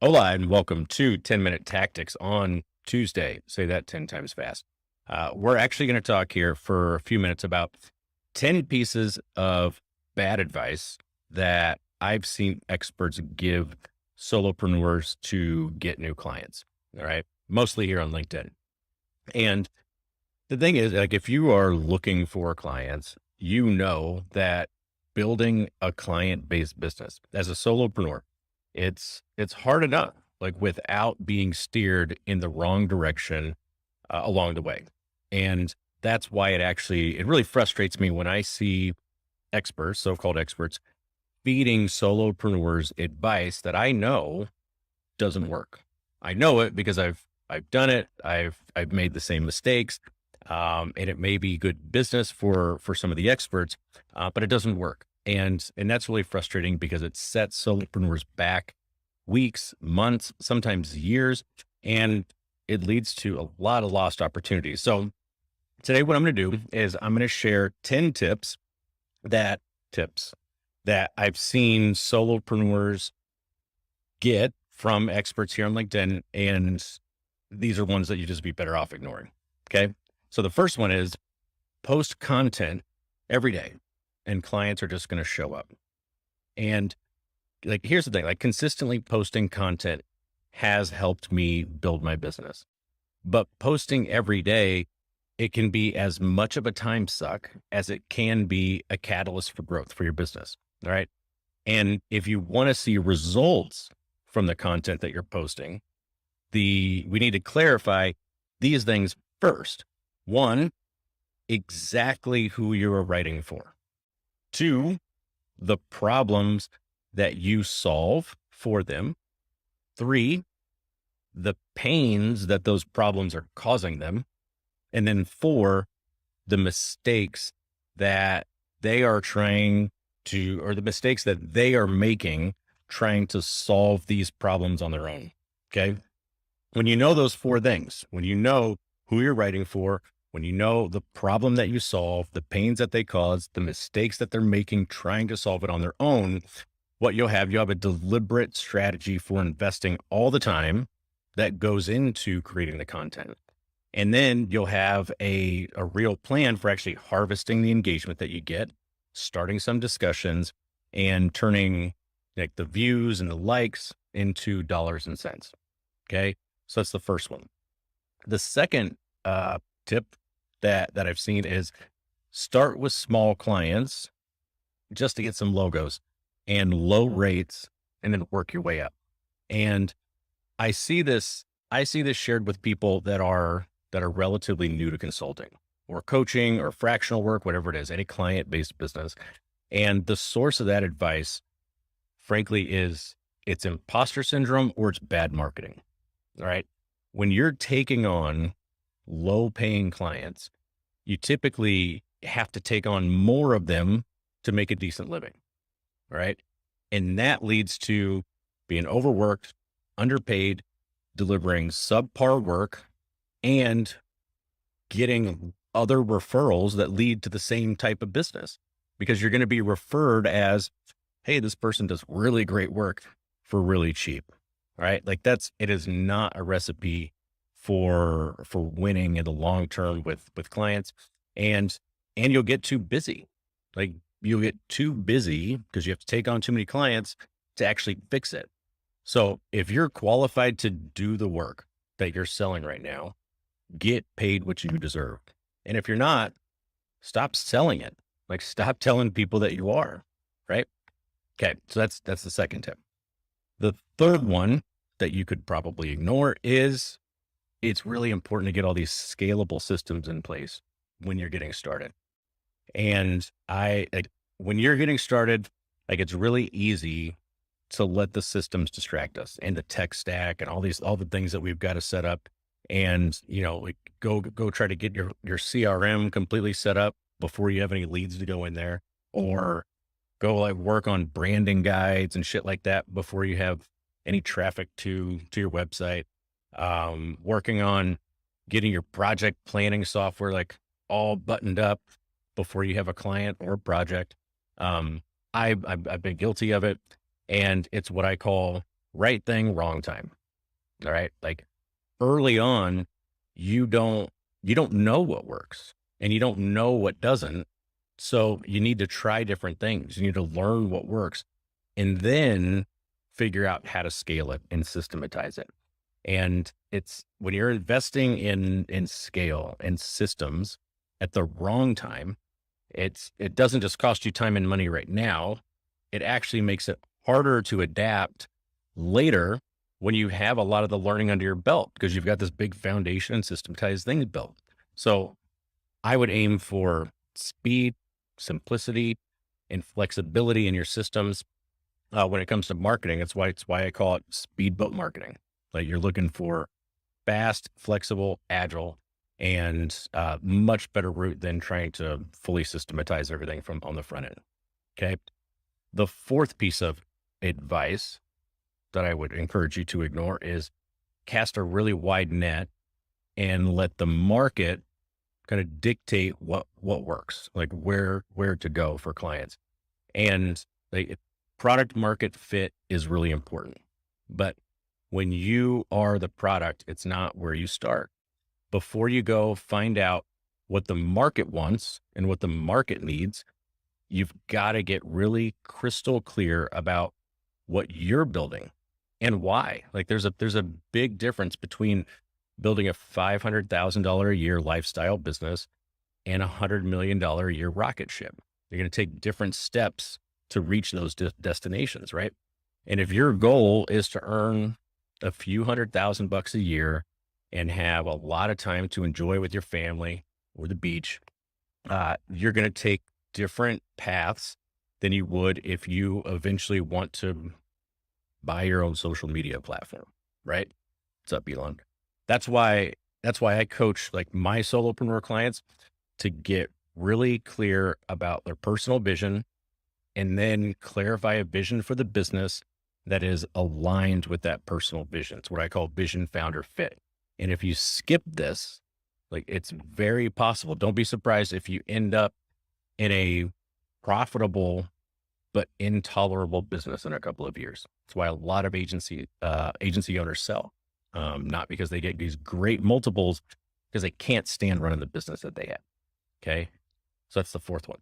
Hola and welcome to 10-Minute Tactics on Tuesday. Say that 10 times fast. We're actually going to talk here for a few minutes about 10 pieces of bad advice that I've seen experts give solopreneurs to get new clients. All right. Mostly here on LinkedIn. And the thing is, like, if you are looking for clients, you know that building a client-based business as a solopreneur, it's hard enough, like without being steered in the wrong direction along the way. And that's why it really frustrates me when I see experts, so-called experts, feeding solopreneurs advice that I know doesn't work. I know it because I've done it. I've made the same mistakes. And it may be good business for some of the experts, but it doesn't work. And that's really frustrating because it sets solopreneurs back weeks, months, sometimes years, and it leads to a lot of lost opportunities. So today, what I'm going to do is I'm going to share 10 that tips that I've seen solopreneurs get from experts here on LinkedIn. And these are ones that you just be better off ignoring. Okay. So the first one is post content every day and clients are just going to show up. And like, here's the thing, like consistently posting content has helped me build my business, but posting every day, it can be as much of a time suck as it can be a catalyst for growth for your business. All right. And if you want to see results from the content that you're posting, we need to clarify these things first. One, exactly who you are writing for. Two, the problems that you solve for them. Three, the pains that those problems are causing them. And then four, the mistakes that they are or the mistakes that they are making trying to solve these problems on their own. Okay. When you know those four things, when you know who you're writing for, when you know the problem that you solve, the pains that they cause, the mistakes that they're making trying to solve it on their own, what you'll have a deliberate strategy for investing all the time that goes into creating the content. And then you'll have a real plan for actually harvesting the engagement that you get, starting some discussions and turning like the views and the likes into dollars and cents. Okay. So that's the first one. The second tip that I've seen is start with small clients just to get some logos and low rates and then work your way up. And I see this shared with people that are relatively new to consulting or coaching or fractional work, whatever it is, any client-based business. And the source of that advice, frankly, is it's imposter syndrome or it's bad marketing. All right. When you're taking on low paying clients, you typically have to take on more of them to make a decent living. All right. And that leads to being overworked, underpaid, delivering subpar work, and getting other referrals that lead to the same type of business because you're going to be referred as, hey, this person does really great work for really cheap. All right. Like it is not a recipe for winning in the long term with clients. And you'll get too busy. Like you'll get too busy because you have to take on too many clients to actually fix it. So if you're qualified to do the work that you're selling right now, get paid what you deserve. And if you're not, stop selling it. Like stop telling people that you are, right? Okay. So that's the second tip. The third one that you could probably ignore is it's really important to get all these scalable systems in place when you're getting started. And when you're getting started, like it's really easy to let the systems distract us and the tech stack and all the things that we've got to set up. And, like go try to get your CRM completely set up before you have any leads to go in there, or go like work on branding guides and shit like that before you have any traffic to your website. Working on getting your project planning software like all buttoned up before you have a client or a project. I've been guilty of it, and it's what I call right thing, wrong time. All right. Like early on, you don't you don't know what works and you don't know what doesn't. So you need to try different things. You need to learn what works and then figure out how to scale it and systematize it. And it's when you're investing in scale and systems at the wrong time, it doesn't just cost you time and money right now. It actually makes it harder to adapt later when you have a lot of the learning under your belt because you've got this big foundation and systematized thing built. So I would aim for speed, simplicity, and flexibility in your systems when it comes to marketing. It's why I call it speedboat marketing. Like you're looking for fast, flexible, agile, and much better route than trying to fully systematize everything from on the front end. Okay. The fourth piece of advice that I would encourage you to ignore is cast a really wide net and let the market kind of dictate what works, like where to go for clients. And like product market fit is really important. But when you are the product, it's not where you start. Before you go find out what the market wants and what the market needs, you've got to get really crystal clear about what you're building and why. Like there's a big difference between building a $500,000 a year lifestyle business and $100 million a year rocket ship. You're going to take different steps to reach those destinations, right? And if your goal is to earn a few $100,000 a year and have a lot of time to enjoy with your family or the beach, you're going to take different paths than you would if you eventually want to buy your own social media platform, right? What's up, Elon? That's why I coach like my solopreneur clients to get really clear about their personal vision and then clarify a vision for the business that is aligned with that personal vision. It's what I call vision founder fit. And if you skip this, like it's very possible. Don't be surprised if you end up in a profitable but intolerable business in a couple of years. That's why a lot of agency owners sell, not because they get these great multiples, because they can't stand running the business that they have. Okay, so that's the fourth one.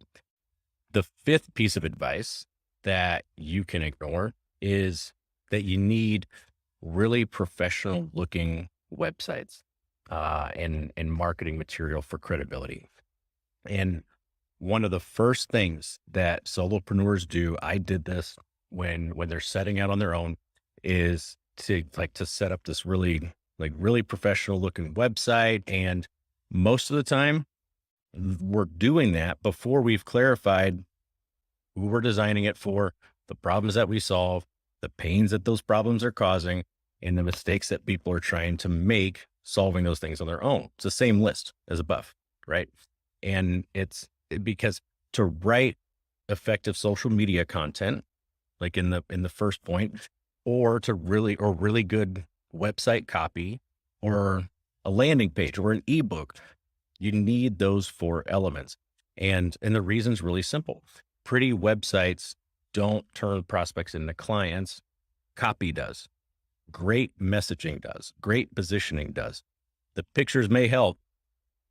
The fifth piece of advice that you can ignore is that you need really professional looking websites and marketing material for credibility. And one of the first things that solopreneurs do, I did this when they're setting out on their own, is to set up this really professional looking website. And most of the time we're doing that before we've clarified who we're designing it for, the problems that we solve, the pains that those problems are causing, and the mistakes that people are trying to make solving those things on their own. It's the same list as above, right? And it's because to write effective social media content, like in the first point, or really good website copy or a landing page or an ebook, you need those four elements. And the reason's really simple. Pretty websites don't turn prospects into clients. Copy does. Great messaging does. Great positioning does. The pictures may help,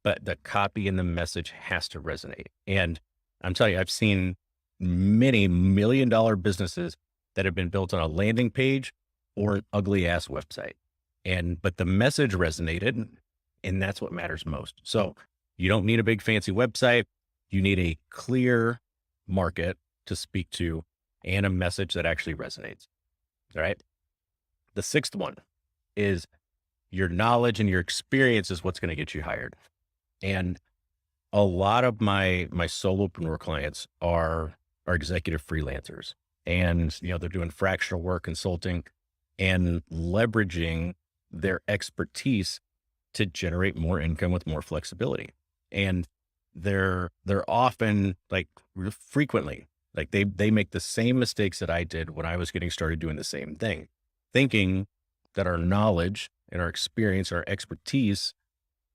but the copy and the message has to resonate. And I'm telling you, I've seen many $1 million businesses that have been built on a landing page or an ugly ass website. But the message resonated, and that's what matters most. So you don't need a big fancy website. You need a clear market to speak to and a message that actually resonates. All right. The sixth one is your knowledge and your experience is what's going to get you hired. And a lot of my solopreneur clients are executive freelancers, and they're doing fractional work, consulting, and leveraging their expertise to generate more income with more flexibility. And they're often frequently they make the same mistakes that I did when I was getting started doing the same thing, thinking that our knowledge and our experience, our expertise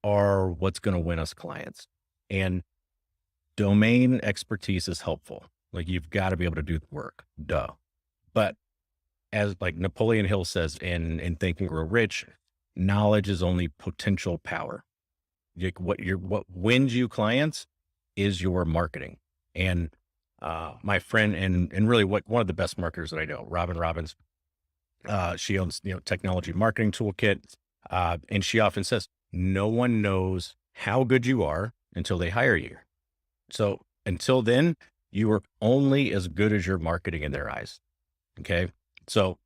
are what's going to win us clients. And domain expertise is helpful. Like you've got to be able to do the work, duh. But as like Napoleon Hill says in Think and Grow Rich, knowledge is only potential power. Like what wins you clients is your marketing. And my friend and really one of the best marketers that I know, Robin Robbins, she owns, Technology Marketing Toolkit. And she often says, no one knows how good you are until they hire you. So until then, you are only as good as your marketing in their eyes. Okay. So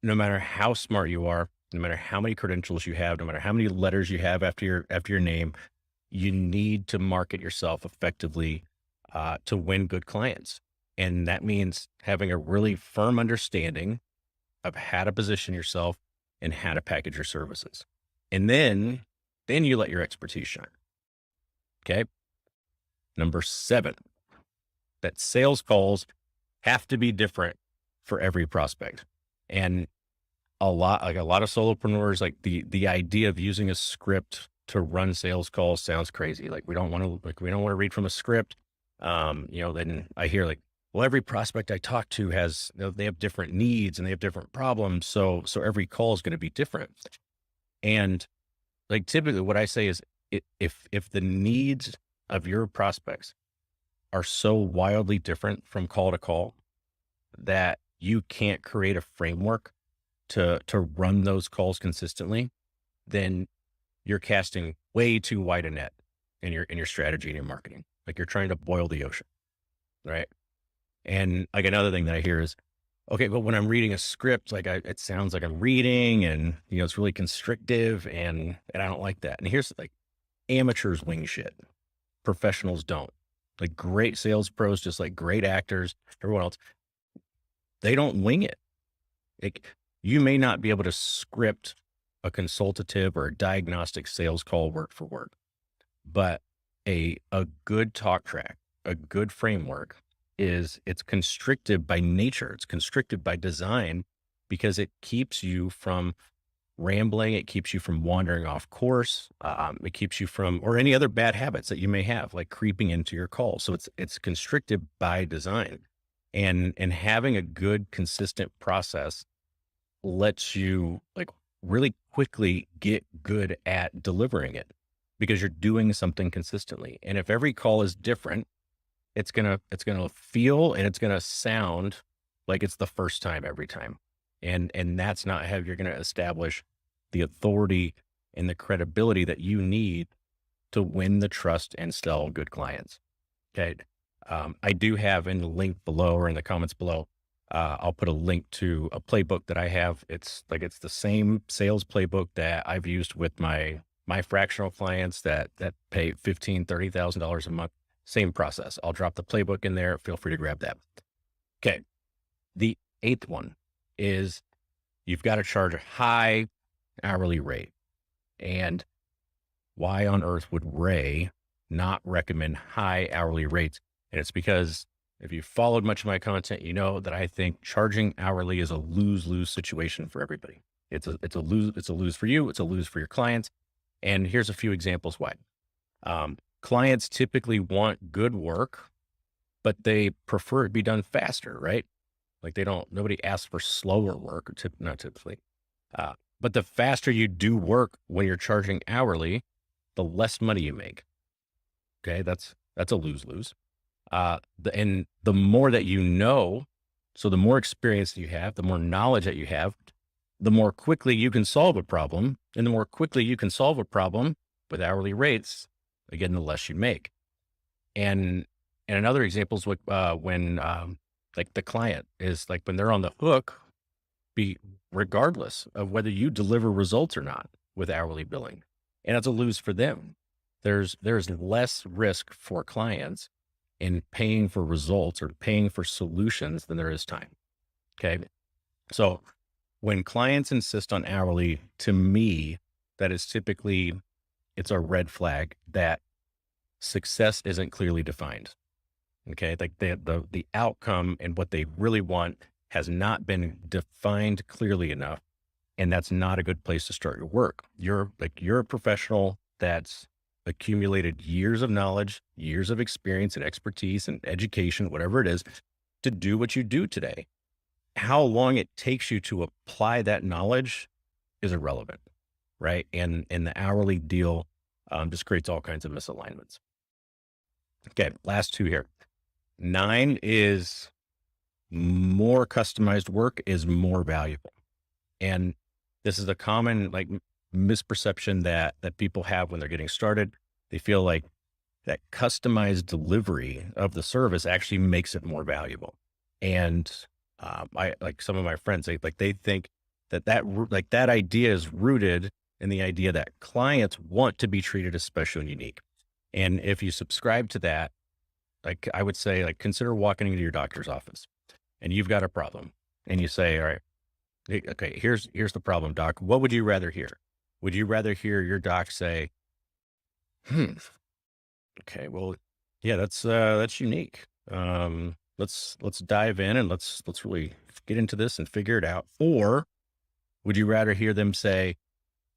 no matter how smart you are, no matter how many credentials you have, no matter how many letters you have after your name, you need to market yourself effectively to win good clients. And that means having a really firm understanding of how to position yourself and how to package your services. And then you let your expertise shine. Okay. Number 7, that sales calls have to be different for every prospect. And a lot of solopreneurs, like the idea of using a script to run sales calls sounds crazy. Like we don't want to read from a script. Then I hear like, well, every prospect I talk to has, they have different needs and they have different problems. So every call is going to be different. And like typically what I say is if the needs of your prospects are so wildly different from call to call that you can't create a framework to run those calls consistently, then you're casting way too wide a net in your strategy and your marketing. Like you're trying to boil the ocean, right? And like another thing that I hear is, okay, but when I'm reading a script, like it sounds like I'm reading, and it's really constrictive, and I don't like that. And here's like, amateurs wing shit, professionals don't. Like great sales pros, just like great actors, everyone else, they don't wing it. Like you may not be able to script a consultative or a diagnostic sales call word for word, but a good talk track, a good framework it's constricted by nature. It's constricted by design because it keeps you from rambling. It keeps you from wandering off course. It keeps you from, or any other bad habits that you may have, like creeping into your call. So it's constricted by design, and having a good, consistent process lets you like really quickly get good at delivering it because you're doing something consistently. And if every call is different, it's gonna feel and it's gonna sound like it's the first time every time. And that's not how you're gonna establish the authority and the credibility that you need to win the trust and sell good clients. Okay. I do have in the link below or in the comments below, I'll put a link to a playbook that I have. It's the same sales playbook that I've used with my fractional clients that pay $15,000-$30,000 a month. Same process. I'll drop the playbook in there. Feel free to grab that. Okay. The 8th one is you've got to charge a high hourly rate. And why on earth would Ray not recommend high hourly rates? And it's because if you followed much of my content, you know that I think charging hourly is a lose-lose situation for everybody. It's a lose for you. It's a lose for your clients. And here's a few examples why. Clients typically want good work, but they prefer it be done faster, right? Like nobody asks for slower work, not typically. But the faster you do work when you're charging hourly, the less money you make. Okay. That's a lose-lose. And the more that you know, so the more experience that you have, the more knowledge that you have, the more quickly you can solve a problem. And the more quickly you can solve a problem with hourly rates, again, the less you make. And another example is when like the client is like, when they're on the hook, regardless of whether you deliver results or not with hourly billing. And it's a lose for them. There's less risk for clients in paying for results or paying for solutions than there is time. Okay. So when clients insist on hourly, to me, that is typically, it's a red flag that success isn't clearly defined. Okay. Like the outcome and what they really want has not been defined clearly enough. And that's not a good place to start your work. You're a professional that's accumulated years of knowledge, years of experience and expertise and education, whatever it is, to do what you do today. how long it takes you to apply that knowledge is irrelevant, right? And the hourly deal just creates all kinds of misalignments. Okay, last two here. 9 is more customized work is more valuable. And this is a common like misperception that people have when they're getting started. They feel like that customized delivery of the service actually makes it more valuable. And I like some of my friends, they think like that idea is rooted in the idea that clients want to be treated as special and unique. And if you subscribe to that, like I would say, like consider walking into your doctor's office and you've got a problem, and you say, all right, okay, here's the problem, doc. What would you rather hear? Would you rather hear your doc say, hmm, okay, well, yeah, that's unique. Let's dive in and let's really get into this and figure it out. Or would you rather hear them say,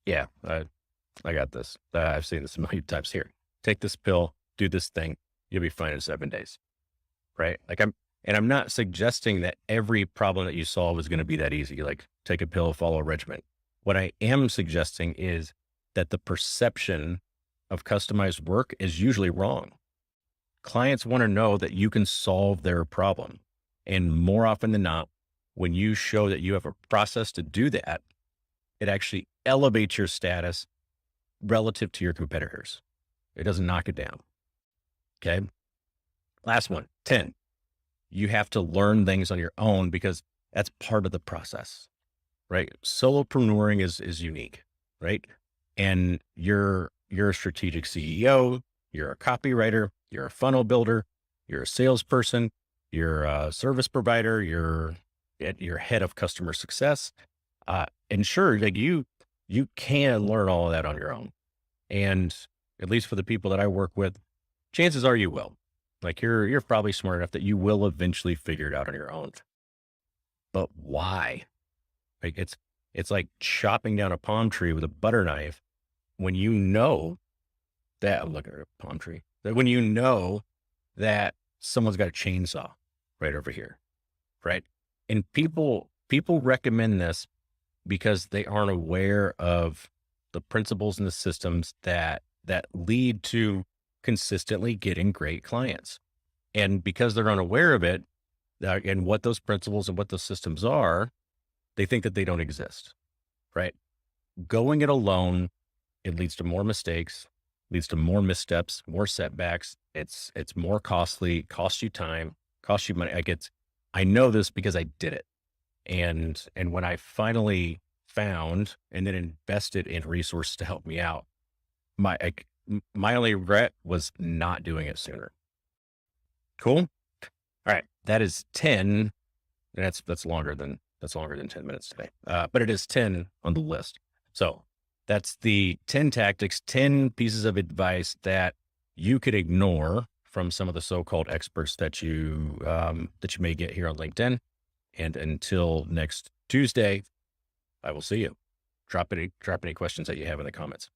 yeah, I got this. I've seen this a million times. Here, take this pill, do this thing. You'll be fine in 7 days. Right. I'm not suggesting that every problem that you solve is going to be that easy. Like take a pill, follow a regimen. What I am suggesting is that the perception of customized work is usually wrong. Clients want to know that you can solve their problem. And more often than not, when you show that you have a process to do that, it actually elevates your status relative to your competitors. It doesn't knock it down. Okay. Last one, 10. You have to learn things on your own because that's part of the process, right? Solopreneuring is unique, right? And you're a strategic CEO, you're a copywriter, you're a funnel builder, you're a salesperson, you're a service provider, you're head of customer success. And sure, like you can learn all of that on your own. And at least for the people that I work with, chances are you will. Like you're probably smart enough that you will eventually figure it out on your own. But why? Like it's like chopping down a palm tree with a butter knife when you know that I'm looking at a palm tree. That when you know that someone's got a chainsaw right over here, right? And people recommend this because they aren't aware of the principles and the systems that lead to consistently getting great clients. And because they're unaware of it and what those principles and what those systems are, they think that they don't exist, right? Going it alone, it leads to more mistakes, leads to more missteps, more setbacks. It's more costly, costs you time, costs you money. I know this because I did it. And when I finally found and then invested in resources to help me out, my only regret was not doing it sooner. Cool. All right. That is 10. And that's longer than 10 minutes today. But it is 10 on the list. So that's the 10 tactics, 10 pieces of advice that you could ignore from some of the so-called experts that you may get here on LinkedIn. And until next Tuesday, I will see you. Drop any questions that you have in the comments.